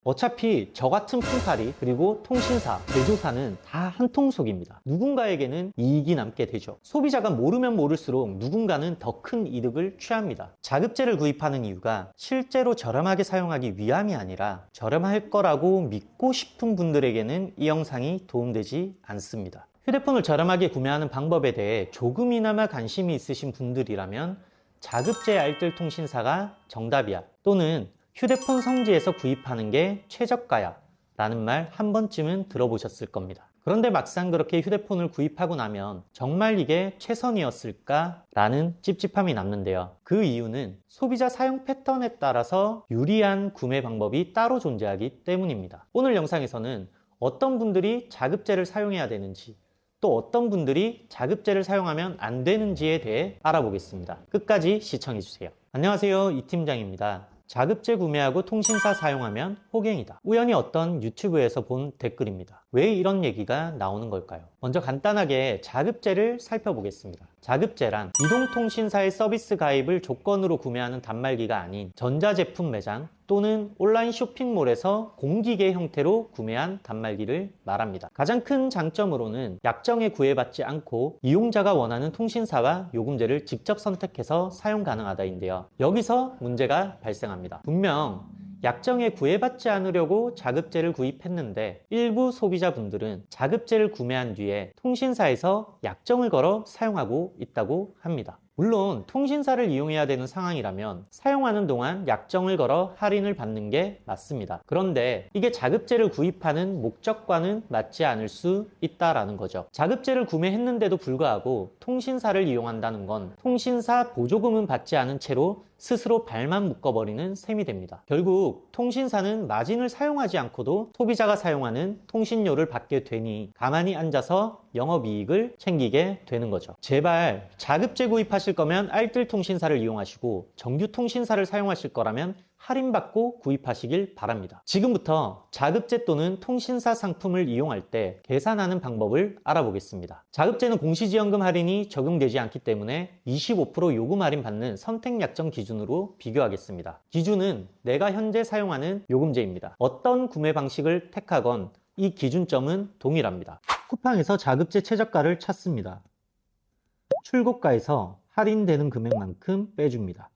어차피 저 같은 품팔이 그리고 통신사, 제조사는 다 한 통속입니다. 누군가에게는 이익이 남게 되죠. 소비자가 모르면 모를수록 누군가는 더 큰 이득을 취합니다. 자급제를 구입하는 이유가 실제로 저렴하게 사용하기 위함이 아니라 저렴할 거라고 믿고 싶은 분들에게는 이 영상이 도움되지 않습니다. 휴대폰을 저렴하게 구매하는 방법에 대해 조금이나마 관심이 있으신 분들이라면 자급제 알뜰 통신사가 정답이야, 또는 휴대폰 성지에서 구입하는 게 최저가야 라는 말 한 번쯤은 들어보셨을 겁니다. 그런데 막상 그렇게 휴대폰을 구입하고 나면 정말 이게 최선이었을까 라는 찝찝함이 남는데요. 그 이유는 소비자 사용 패턴에 따라서 유리한 구매 방법이 따로 존재하기 때문입니다. 오늘 영상에서는 어떤 분들이 자급제를 사용해야 되는지, 또 어떤 분들이 자급제를 사용하면 안 되는지에 대해 알아보겠습니다. 끝까지 시청해주세요. 안녕하세요, 이 팀장입니다. 자급제 구매하고 통신사 사용하면 호갱이다. 우연히 어떤 유튜브에서 본 댓글입니다. 왜 이런 얘기가 나오는 걸까요? 먼저 간단하게 자급제를 살펴보겠습니다. 자급제란 이동통신사의 서비스 가입을 조건으로 구매하는 단말기가 아닌 전자제품 매장 또는 온라인 쇼핑몰에서 공기계 형태로 구매한 단말기를 말합니다. 가장 큰 장점으로는 약정에 구애받지 않고 이용자가 원하는 통신사와 요금제를 직접 선택해서 사용 가능하다인데요. 여기서 문제가 발생합니다. 분명 약정에 구애받지 않으려고 자급제를 구입했는데 일부 소비자분들은 자급제를 구매한 뒤에 통신사에서 약정을 걸어 사용하고 있다고 합니다. 물론 통신사를 이용해야 되는 상황이라면 사용하는 동안 약정을 걸어 할인을 받는 게 맞습니다. 그런데 이게 자급제를 구입하는 목적과는 맞지 않을 수 있다라는 거죠. 자급제를 구매했는데도 불구하고 통신사를 이용한다는 건 통신사 보조금은 받지 않은 채로 스스로 발만 묶어버리는 셈이 됩니다. 결국 통신사는 마진을 사용하지 않고도 소비자가 사용하는 통신료를 받게 되니 가만히 앉아서 영업이익을 챙기게 되는 거죠. 제발 자급제 구입하실 거면 알뜰 통신사를 이용하시고 정규 통신사를 사용하실 거라면 할인받고 구입하시길 바랍니다. 지금부터 자급제 또는 통신사 상품을 이용할 때 계산하는 방법을 알아보겠습니다. 자급제는 공시지원금 할인이 적용되지 않기 때문에 25% 요금 할인 받는 선택약정 기준으로 비교하겠습니다. 기준은 내가 현재 사용하는 요금제입니다. 어떤 구매 방식을 택하건 이 기준점은 동일합니다. 쿠팡에서 자급제 최저가를 찾습니다. 출고가에서 할인되는 금액만큼 빼줍니다.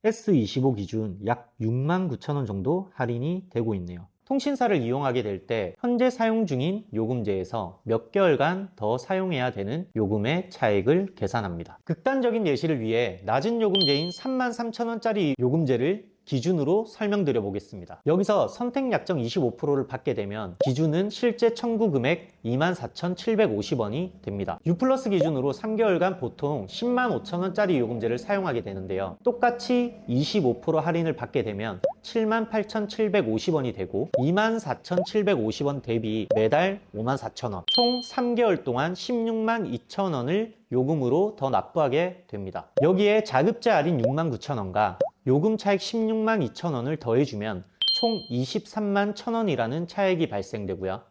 S25 기준 약 69,000원 정도 할인이 되고 있네요. 통신사를 이용하게 될 때 현재 사용 중인 요금제에서 몇 개월간 더 사용해야 되는 요금의 차액을 계산합니다. 극단적인 예시를 위해 낮은 요금제인 33,000원짜리 요금제를 기준으로 설명드려 보겠습니다. 여기서 선택약정 25%를 받게 되면 기준은 실제 청구 금액 24,750원이 됩니다. U+ 기준으로 3개월간 보통 105,000원짜리 요금제를 사용하게 되는데요. 똑같이 25% 할인을 받게 되면 78,750원이 되고 24,750원 대비 매달 54,000원, 총 3개월 동안 162,000원을 요금으로 더 납부하게 됩니다. 여기에 자급제 할인 69,000원과 요금 차액 162,000원을 더해주면 총 231,000원이라는 차액이 발생되고요.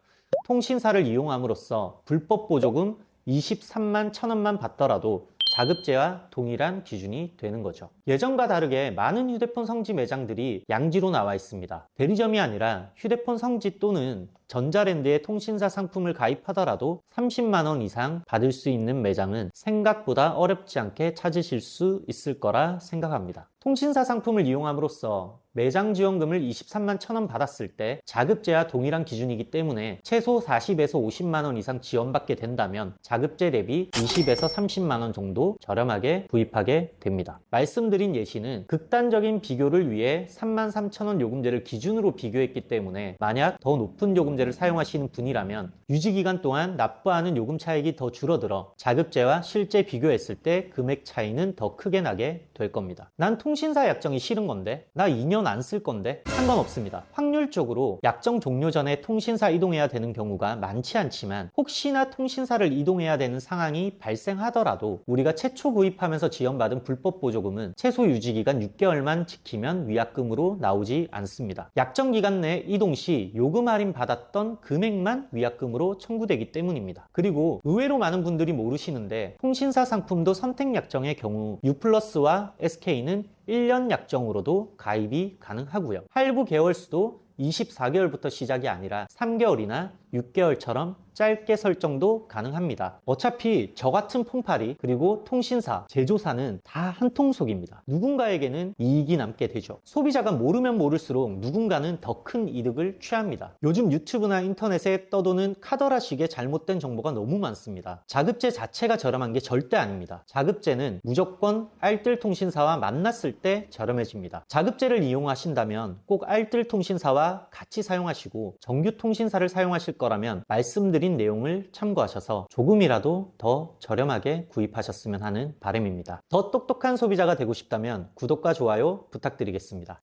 통신사를 이용함으로써 불법 보조금 231,000원만 받더라도 자급제와 동일한 기준이 되는 거죠. 예전과 다르게 많은 휴대폰 성지 매장들이 양지로 나와 있습니다. 대리점이 아니라 휴대폰 성지 또는 전자랜드의 통신사 상품을 가입하더라도 30만원 이상 받을 수 있는 매장은 생각보다 어렵지 않게 찾으실 수 있을 거라 생각합니다. 통신사 상품을 이용함으로써 매장 지원금을 23만1,000원 받았을 때 자급제와 동일한 기준이기 때문에 최소 40에서 50만원 이상 지원받게 된다면 자급제 대비 20에서 30만원 정도 저렴하게 구입하게 됩니다. 말씀드린 예시는 극단적인 비교를 위해 33,000원 요금제를 기준으로 비교했기 때문에 만약 더 높은 요금제를 사용하시는 분이라면 유지기간 동안 납부하는 요금 차익이 더 줄어들어 자급제와 실제 비교했을 때 금액 차이는 더 크게 나게 될 겁니다. 난 통신사 약정이 싫은 건데, 나 2년 안 쓸 건데, 상관없습니다. 확률적으로 약정 종료 전에 통신사 이동해야 되는 경우가 많지 않지만 혹시나 통신사를 이동해야 되는 상황이 발생하더라도 우리가 최초 구입하면서 지원받은 불법 보조금은 최소 유지기간 6개월만 지키면 위약금으로 나오지 않습니다. 약정 기간 내 이동 시 요금 할인 받았던 금액만 위약금으로 청구되기 때문입니다. 그리고 의외로 많은 분들이 모르시는데 통신사 상품도 선택 약정의 경우 U+와 SK는 1년 약정으로도 가입이 가능하고요. 할부 개월 수도 24개월부터 시작이 아니라 3개월이나 6개월처럼 짧게 설정도 가능합니다. 어차피 저 같은 폰팔이 그리고 통신사, 제조사는 다 한 통속입니다. 누군가에게는 이익이 남게 되죠. 소비자가 모르면 모를수록 누군가는 더 큰 이득을 취합니다. 요즘 유튜브나 인터넷에 떠도는 카더라식의 잘못된 정보가 너무 많습니다. 자급제 자체가 저렴한 게 절대 아닙니다. 자급제는 무조건 알뜰 통신사와 만났을 때 저렴해집니다. 자급제를 이용하신다면 꼭 알뜰 통신사와 같이 사용하시고 정규 통신사를 사용하실 거라면 말씀드린 내용을 참고하셔서 조금이라도 더 저렴하게 구입하셨으면 하는 바람입니다. 더 똑똑한 소비자가 되고 싶다면 구독과 좋아요 부탁드리겠습니다.